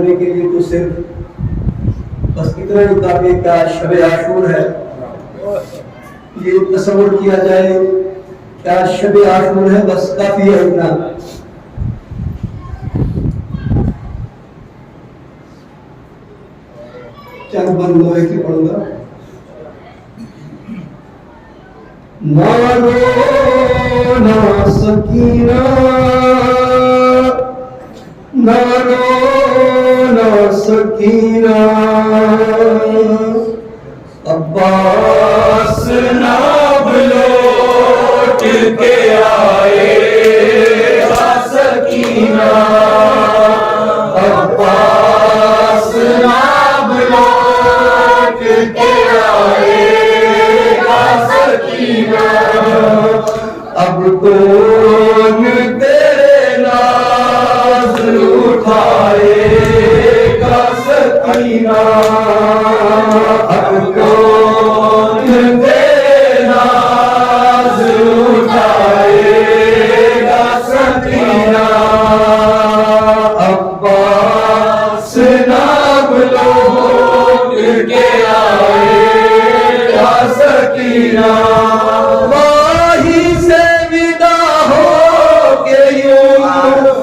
करने के लिए तो सिर्फ बस इतना ही काफी क्या शब आशूर है, ये तस्वुर किया जाए क्या शब आशूर है, बस काफी है इतना। चंद बंद लोहे की पढ़ूंगा। मारो ना सकीना, मारो ना सकीना, अब्बास नाब लौट के आए सकीना, अब्बास नाब लौट के आए सकीना, अब कौन तेरे नाज उठाएगा सकीना, अब कौन तेरे नाज उठाएगा सकीना, अब्बास नाब लौट के आएगा सकीना, वहीं से विदा हो के यूं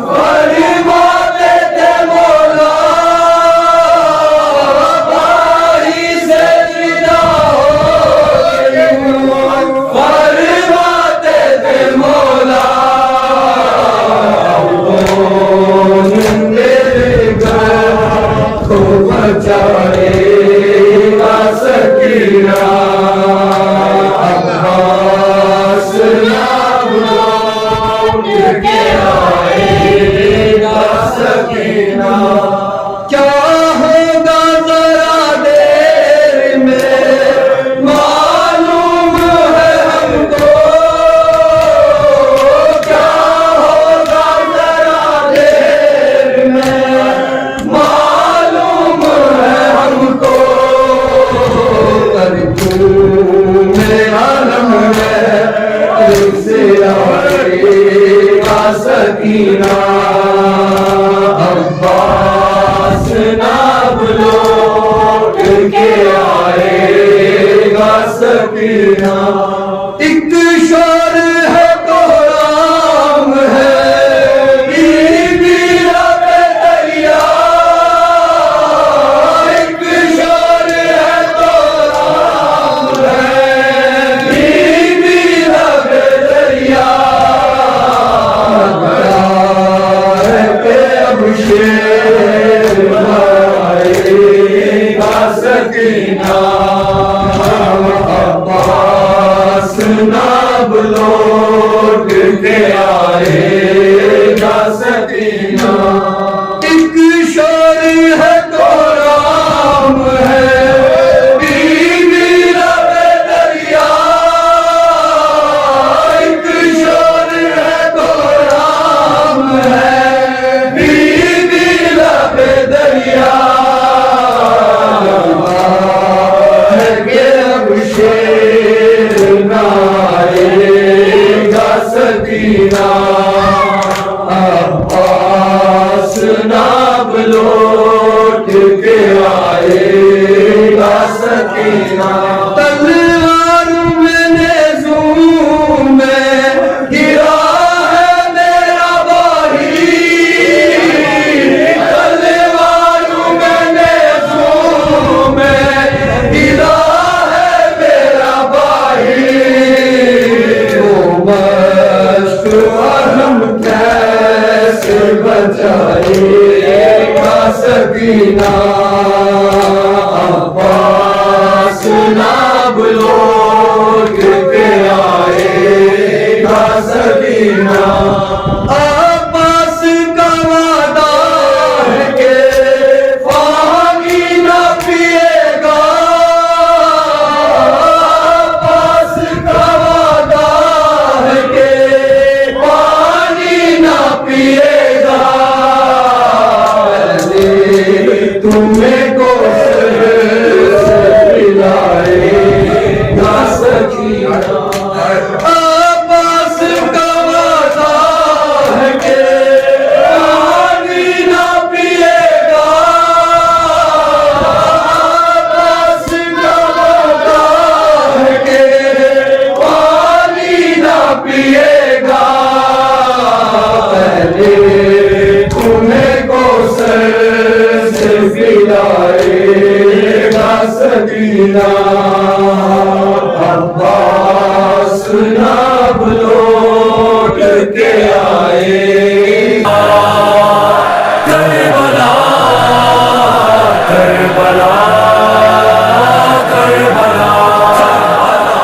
फरमाते थे मौला, वहीं से विदा हो के यूं फरमाते थे मौला, कौन तेरे घर को बचाएगा सकीना, अब्बास नाब लौट के आएगा सकीना, क्या होगा जरा देर में मालूम है हमको, क्या होगा जरा देर में मालूम है हमको, आलम है से आएगा सकीना, अब्बास नाब लौट के आएगा सकीना, एक शोर है तो राम है बीबी रबे दरिया, एक शोर है तो राम है बीबी रबे दरिया, अब शेर आएगा सकीना, अब्बास नाब लौट के आएगा सकीना, एक शोर है तो राम है बीबी रबे दरिया, एक शोर है तो राम है बीबी रबे दरिया, शेर आएगा सकीना, अब्बास नाब लौट के आएगा सकीना, तलवार मैंने ज़ूम में गिरा है मेरा बाही, तलवार मैंने ज़ूम में गिरा हम कैसे बचाएगा सकीना, अब्बास नाब लौट के आएगा सकीना, अब्बास का वादा है कि पानी न पिएगा, अब्बास का वादा है कि पिएगा, तुम्हें को मैंने तुम्हें कौसर से पिलाएगा सकीना